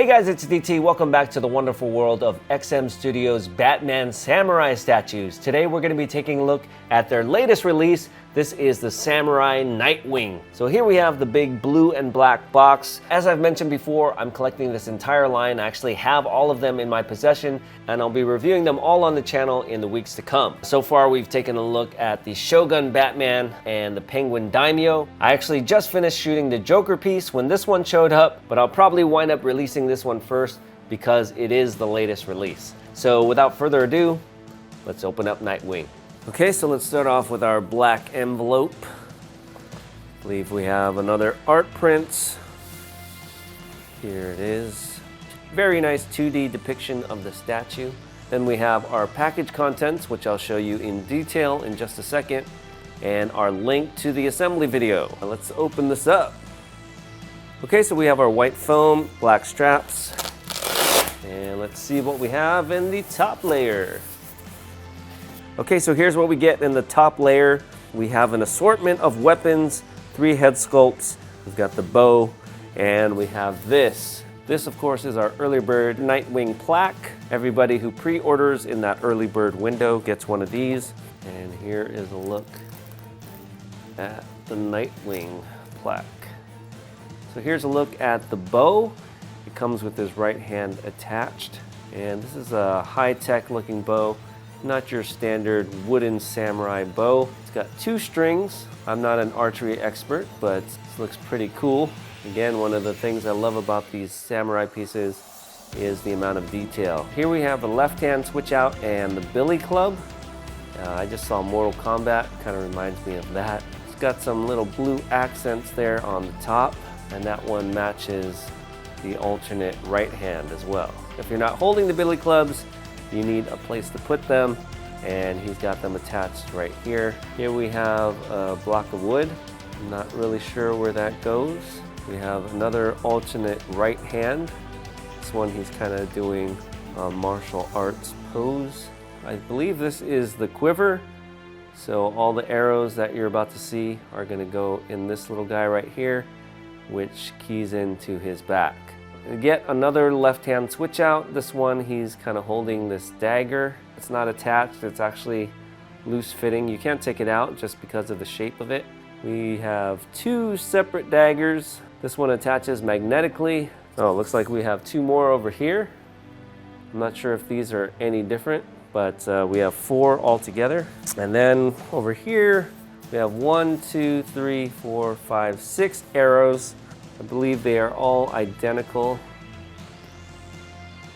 Hey guys, it's DT. Welcome back to the wonderful world of XM Studios Batman Samurai statues. Today we're going to be taking a look at their latest release. This is the Samurai Nightwing. So here we have the big blue and black box. As I've mentioned before, I'm collecting this entire line. I actually have all of them in my possession, and I'll be reviewing them all on the channel in the weeks to come. So far, we've taken a look at the Shogun Batman and the Penguin Daimyo. I actually just finished shooting the Joker piece when this one showed up, but I'll probably wind up releasing this one first because it is the latest release. So without further ado, let's open up Nightwing. Okay, so let's start off with our black envelope. I believe we have another art print. Here it is. Very nice 2D depiction of the statue. Then we have our package contents, which I'll show you in detail in just a second, and our link to the assembly video. Now let's open this up. Okay, so we have our white foam, black straps, and let's see what we have in the top layer. Okay, so here's what we get in the top layer. We have an assortment of weapons, 3 head sculpts. We've got the bow, and we have this. This, of course, is our early bird Nightwing plaque. Everybody who pre-orders in that early bird window gets one of these. And here is a look at the Nightwing plaque. So here's a look at the bow. It comes with this right hand attached. And this is a high-tech looking bow. Not your standard wooden samurai bow. It's got 2 strings. I'm not an archery expert, but this looks pretty cool. Again, one of the things I love about these samurai pieces is the amount of detail. Here we have a left-hand switch out and the billy club. I just saw Mortal Kombat, kind of reminds me of that. It's got some little blue accents there on the top, and that one matches the alternate right hand as well. If you're not holding the billy clubs, you need a place to put them, and he's got them attached right here. Here we have a block of wood. I'm not really sure where that goes. We have another alternate right hand. This one he's kind of doing a martial arts pose. I believe this is the quiver. So all the arrows that you're about to see are gonna go in this little guy right here, which keys into his back. Get another left-hand switch out. This one, he's kind of holding this dagger. It's not attached, it's actually loose fitting. You can't take it out just because of the shape of it. We have 2 separate daggers. This one attaches magnetically. Oh, it looks like we have 2 more over here. I'm not sure if these are any different, but we have 4 altogether. And then over here, we have 1, 2, 3, 4, 5, 6 arrows. I believe they are all identical.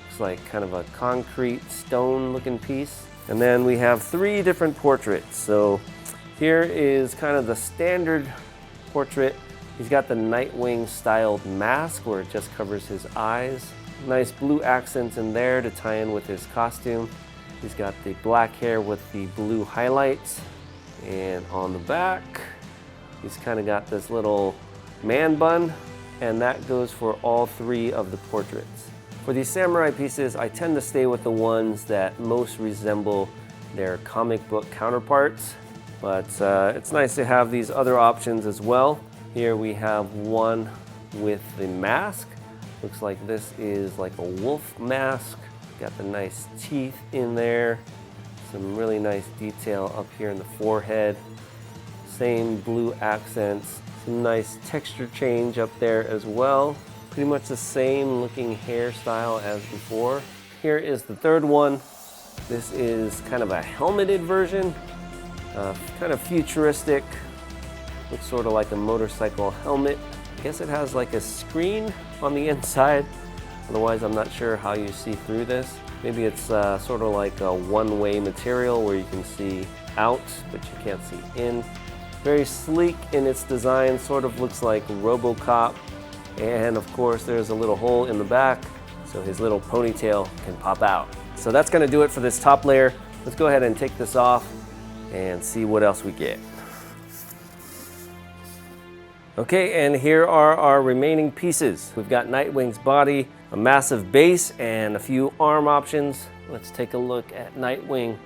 Looks like kind of a concrete stone looking piece. And then we have 3 different portraits. So here is kind of the standard portrait. He's got the Nightwing styled mask where it just covers his eyes. Nice blue accents in there to tie in with his costume. He's got the black hair with the blue highlights. And on the back, he's kind of got this little man bun, and that goes for all 3 of the portraits. For these samurai pieces, I tend to stay with the ones that most resemble their comic book counterparts, but it's nice to have these other options as well. Here we have one with the mask. Looks like this is like a wolf mask. Got the nice teeth in there. Some really nice detail up here in the forehead. Same blue accents. Some nice texture change up there as well. Pretty much the same looking hairstyle as before. Here is the third one. This is kind of a helmeted version. Kind of futuristic. Looks sort of like a motorcycle helmet. I guess it has like a screen on the inside. Otherwise, I'm not sure how you see through this. Maybe it's sort of like a one-way material where you can see out, but you can't see in. Very sleek in its design, sort of looks like RoboCop. And of course, there's a little hole in the back, so his little ponytail can pop out. So that's gonna do it for this top layer. Let's go ahead and take this off and see what else we get. Okay, and here are our remaining pieces. We've got Nightwing's body, a massive base, and a few arm options. Let's take a look at Nightwing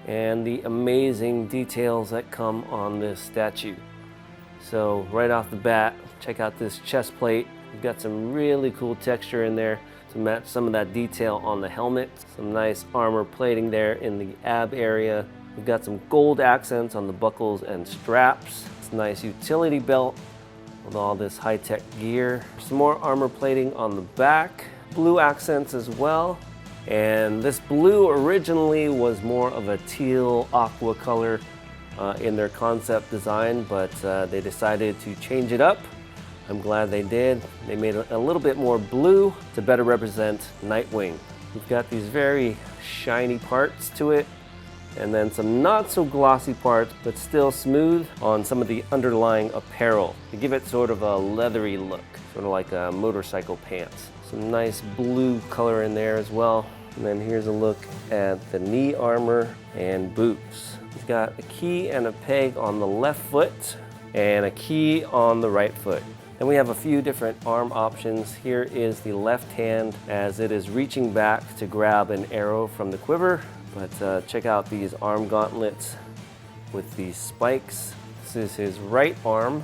and the amazing details that come on this statue. So right off the bat, check out this chest plate. You've got some really cool texture in there to match some of that detail on the helmet. Some nice armor plating there in the ab area. We've got some gold accents on the buckles and straps. It's a nice utility belt with all this high-tech gear. Some more armor plating on the back. Blue accents as well. And this blue originally was more of a teal aqua color in their concept design, but they decided to change it up. I'm glad they did. They made it a little bit more blue to better represent Nightwing. We've got these very shiny parts to it, and then some not so glossy parts, but still smooth on some of the underlying apparel to give it sort of a leathery look, sort of like motorcycle pants. Some nice blue color in there as well. And then here's a look at the knee armor and boots. We've got a key and a peg on the left foot and a key on the right foot. Then we have a few different arm options. Here is the left hand as it is reaching back to grab an arrow from the quiver. But check out these arm gauntlets with these spikes. This is his right arm.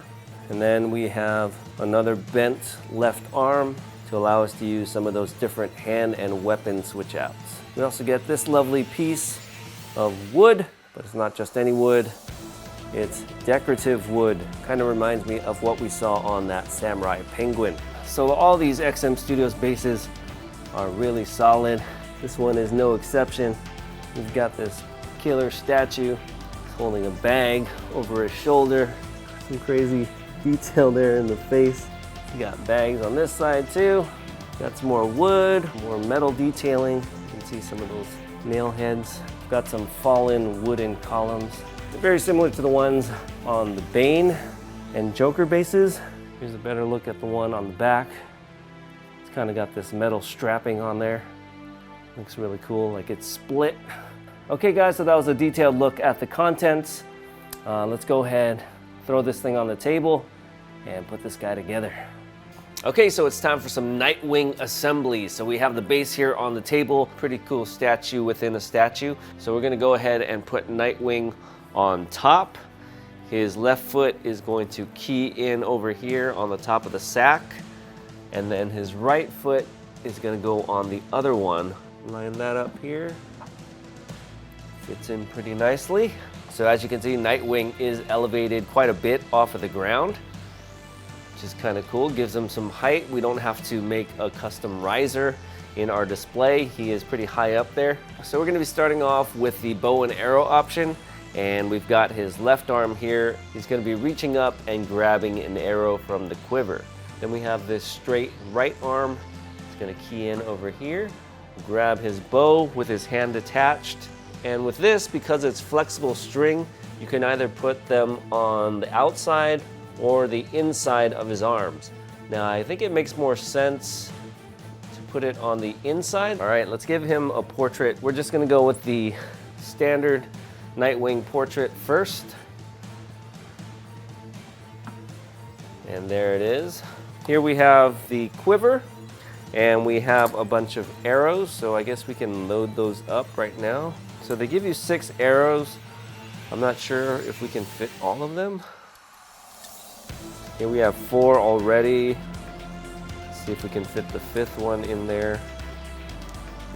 And then we have another bent left arm to allow us to use some of those different hand and weapon switch outs. We also get this lovely piece of wood, but it's not just any wood. It's decorative wood. Kind of reminds me of what we saw on that samurai penguin. So all these XM Studios bases are really solid. This one is no exception. We've got this killer statue holding a bag over his shoulder. Some crazy detail there in the face. You got bags on this side too. Got some more wood, more metal detailing. You can see some of those nail heads. Got some fallen wooden columns. They're very similar to the ones on the Bane and Joker bases. Here's a better look at the one on the back. It's kind of got this metal strapping on there. Looks really cool, like it's split. Okay guys, so that was a detailed look at the contents. Let's go ahead, throw this thing on the table and put this guy together. Okay, so it's time for some Nightwing assemblies. So we have the base here on the table, pretty cool statue within a statue. So we're gonna go ahead and put Nightwing on top. His left foot is going to key in over here on the top of the sack. And then his right foot is gonna go on the other one. Line that up here. Fits in pretty nicely. So as you can see, Nightwing is elevated quite a bit off of the ground, which is kind of cool. Gives him some height. We don't have to make a custom riser in our display. He is pretty high up there. So we're going to be starting off with the bow and arrow option, and we've got his left arm here. He's going to be reaching up and grabbing an arrow from the quiver. Then we have this straight right arm. He's going to key in over here, grab his bow with his hand attached. And with this, because it's flexible string, you can either put them on the outside or the inside of his arms. Now, I think it makes more sense to put it on the inside. All right, let's give him a portrait. We're just gonna go with the standard Nightwing portrait first. And there it is. Here we have the quiver, and we have a bunch of arrows, so I guess we can load those up right now. So they give you 6 arrows. I'm not sure if we can fit all of them. Here we have 4 already. Let's see if we can fit the 5th one in there.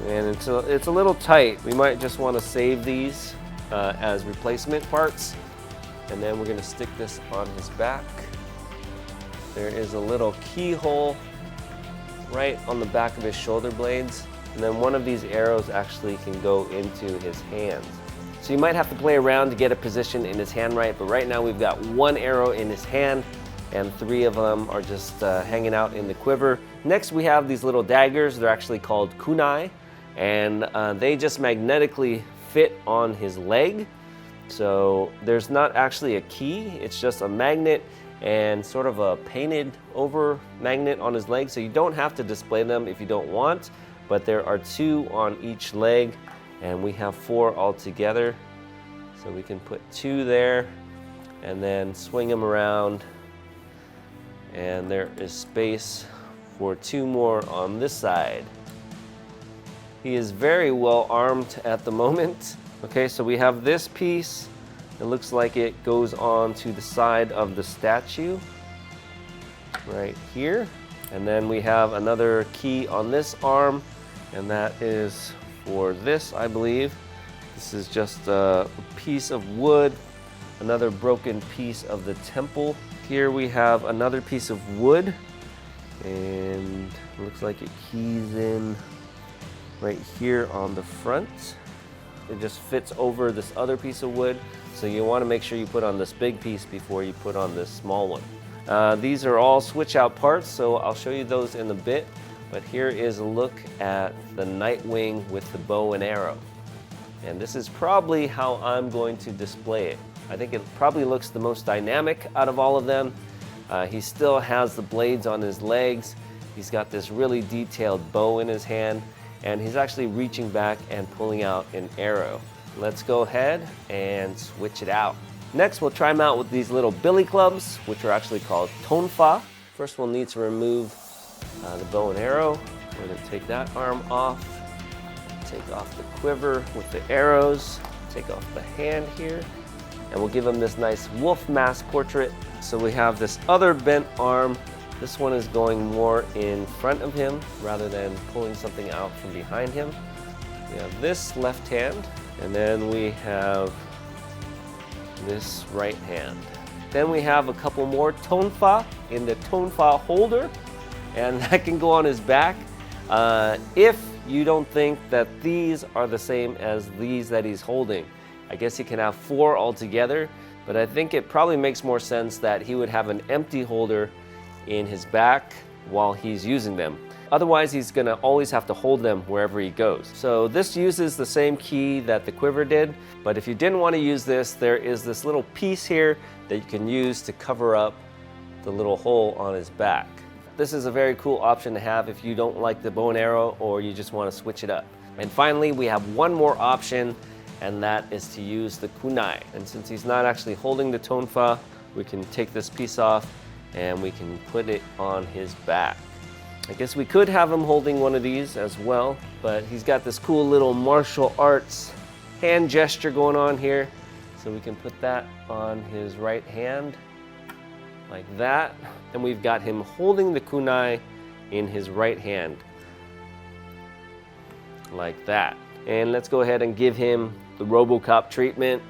And it's a little tight. We might just want to save these as replacement parts. And then we're going to stick this on his back. There is a little keyhole right on the back of his shoulder blades. And then one of these arrows actually can go into his hands. So you might have to play around to get a position in his hand right, but right now we've got 1 arrow in his hand and 3 of them are just hanging out in the quiver. Next we have these little daggers. They're actually called kunai, and they just magnetically fit on his leg. So there's not actually a key, it's just a magnet and sort of a painted over magnet on his leg. So you don't have to display them if you don't want, but there are 2 on each leg, and we have 4 altogether. So we can put 2 there and then swing them around, and there is space for 2 more on this side. He is very well armed at the moment. Okay, so we have this piece. It looks like it goes on to the side of the statue right here. And then we have another key on this arm, and that is for this, I believe. This is just a piece of wood, another broken piece of the temple. Here we have another piece of wood, and it looks like it keys in right here on the front. It just fits over this other piece of wood, so you want to make sure you put on this big piece before you put on this small one. These are all switch out parts, so I'll show you those in a bit, but here is a look at the Nightwing with the bow and arrow. And this is probably how I'm going to display it. I think it probably looks the most dynamic out of all of them. He still has the blades on his legs. He's got this really detailed bow in his hand, and he's actually reaching back and pulling out an arrow. Let's go ahead and switch it out. Next, we'll try him out with these little billy clubs, which are actually called tonfa. First, we'll need to remove the bow and arrow. We're going to take that arm off, take off the quiver with the arrows, take off the hand here, and we'll give him this nice wolf mask portrait. So we have this other bent arm. This one is going more in front of him rather than pulling something out from behind him. We have this left hand, and then we have this right hand. Then we have a couple more tonfa in the tonfa holder, and that can go on his back. If you don't think that these are the same as these that he's holding, I guess he can have 4 altogether, but I think it probably makes more sense that he would have an empty holder in his back while he's using them. Otherwise, he's gonna always have to hold them wherever he goes. So this uses the same key that the quiver did, but if you didn't want to use this, there is this little piece here that you can use to cover up the little hole on his back. This is a very cool option to have if you don't like the bow and arrow or you just want to switch it up. And finally, we have one more option, and that is to use the kunai. And since he's not actually holding the tonfa, we can take this piece off and we can put it on his back. I guess we could have him holding one of these as well, but he's got this cool little martial arts hand gesture going on here. So we can put that on his right hand like that. And we've got him holding the kunai in his right hand like that. And let's go ahead and give him the RoboCop treatment.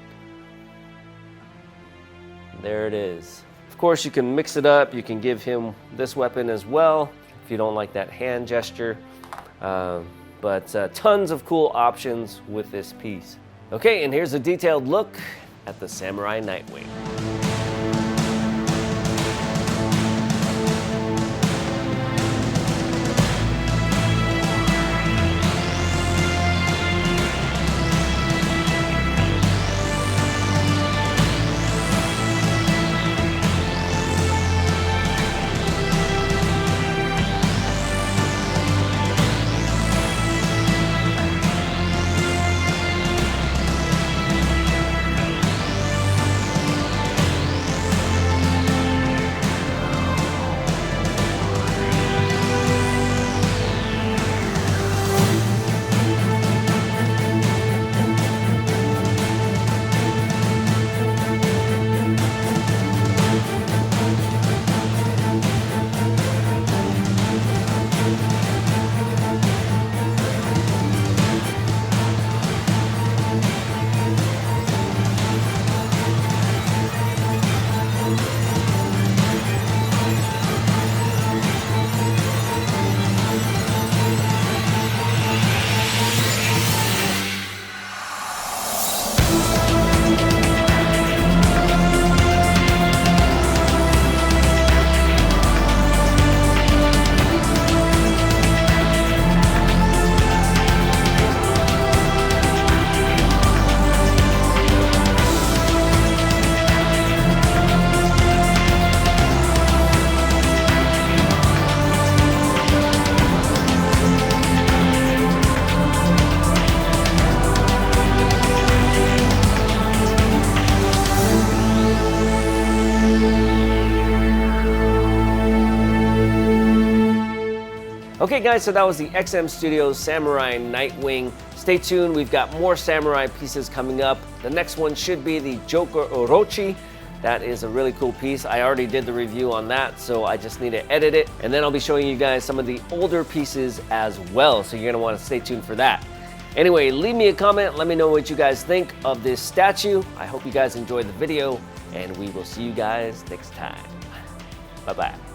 There it is. Of course, you can mix it up. You can give him this weapon as well if you don't like that hand gesture. But tons of cool options with this piece. Okay, and here's a detailed look at the Samurai Nightwing. Okay guys, so that was the XM Studios Samurai Nightwing. Stay tuned, we've got more Samurai pieces coming up. The next one should be the Joker Orochi. That is a really cool piece. I already did the review on that, so I just need to edit it. And then I'll be showing you guys some of the older pieces as well, so you're gonna wanna stay tuned for that. Anyway, leave me a comment. Let me know what you guys think of this statue. I hope you guys enjoyed the video, and we will see you guys next time. Bye-bye.